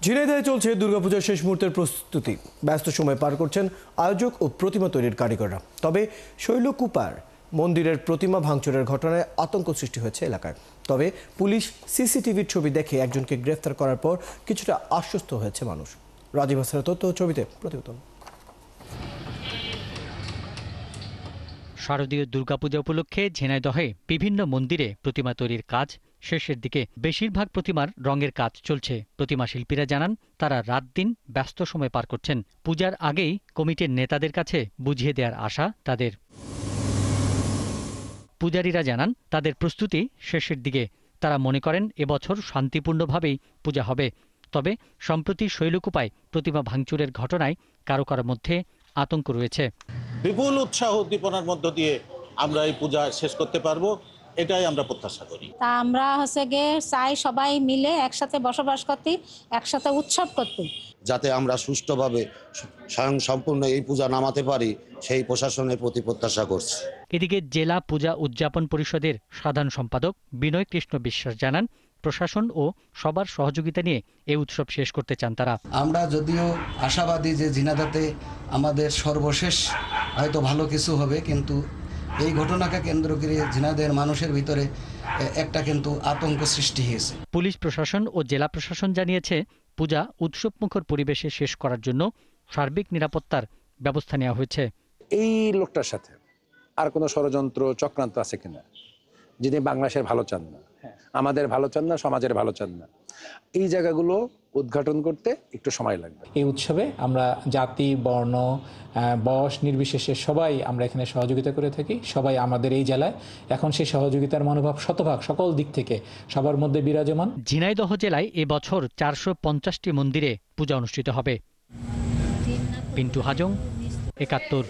ঝিনাইদহে চলছে দুর্গাপূজার শেষ মুহূর্তের প্রস্তুতি। ব্যস্ত সময় পার করছেন আয়োজক ও প্রতিমা তৈরির কারিগররা। তবে শৈলকুপার মন্দিরের প্রতিমা ভাঙচুরের ঘটনায় আতঙ্ক সৃষ্টি হয়েছে এলাকায়। তবে পুলিশ সিসিটিভির ছবি দেখে একজনকে গ্রেফতার করার পর কিছুটা আশ্বস্ত হয়েছে মানুষ। রাজীব হাসানের তথ্য ছবিতে প্রতিবেদন। শারদীয় দুর্গাপূজা উপলক্ষে ঝিনাইদহে বিভিন্ন মন্দিরে প্রতিমা তৈরির কাজ শেষের দিকে। বেশিরভাগ প্রতিমার রঙের কাজ চলছে। প্রতিমা শিল্পীরা জানান তারা রাত দিন ব্যস্ত সময় পার করছেন। পূজার আগেই কমিটির নেতাদের কাছে বুঝিয়ে দেওয়ার আশা তাদের। পূজারীরা জানান তাদের প্রস্তুতি শেষের দিকে। তারা মনে করেন এবছর শান্তিপূর্ণভাবেই পূজা হবে। তবে সম্প্রতি শৈলকুপায় প্রতিমা ভাঙচুরের ঘটনায় কারো কারো মধ্যে আতঙ্ক রয়েছে। বিপুল উৎসাহ উদ্দীপনার মধ্য দিয়ে আমরা এই পূজা শেষ করতে পারবো, এটাই আমরা প্রত্যাশা করি। তা আমরা চাই সবাই মিলে একসাথে বসবাস করতে, একসাথে উৎসব করতে, যাতে আমরা সুষ্ঠুভাবে স্বয়ং সম্পূর্ণ এই পূজা নামাতে পারি, সেই প্রশাসনের প্রতি প্রত্যাশা করছি। এদিকে জেলা পূজা উদযাপন পরিষদের সাধারণ সম্পাদক বিনয় কৃষ্ণ বিশ্বাস জানান প্রশাসন ও সবার সহযোগিতা নিয়ে এই উৎসব শেষ করতে চান তারা। আমরা যদিও আশাবাদী যে ঝিনাইদহে আমাদের সর্বশেষ হয়তো ভালো কিছু হবে, কিন্তু এই ঘটনাকে কেন্দ্র করে ঝিনাইদহের মানুষের ভিতরে একটা কিন্তু আতঙ্ক সৃষ্টি হয়েছে। পুলিশ প্রশাসন ও জেলা প্রশাসন জানিয়েছে পূজা উৎসবমুখর পরিবেশে শেষ করার জন্য সার্বিক নিরাপত্তার ব্যবস্থা নেওয়া হয়েছে। এই লোকটার সাথে আর কোনো ষড়যন্ত্র চক্রান্ত আছে কিনা, যিনি বাংলাদেশের ভালো চান না, আমাদের ভালো চান না, সমাজের ভালো চান না, এই জায়গাগুলো উদ্ঘাটন করতে একটু সময় লাগবে। এই উৎসবে আমরা জাতি, বর্ণ, বয়স নির্বিশেষে সবাই আমরা এখানে সহযোগিতা করে থাকি। সবাই আমাদের এই জেলায় এখন সেই সহযোগিতার মনোভাব শতভাগ সকল দিক থেকে সবার মধ্যে বিরাজমান। ঝিনাইদহ জেলায় এবছর 450টি মন্দিরে পূজা অনুষ্ঠিত হবে। পিন্টু হাজং, ৭১।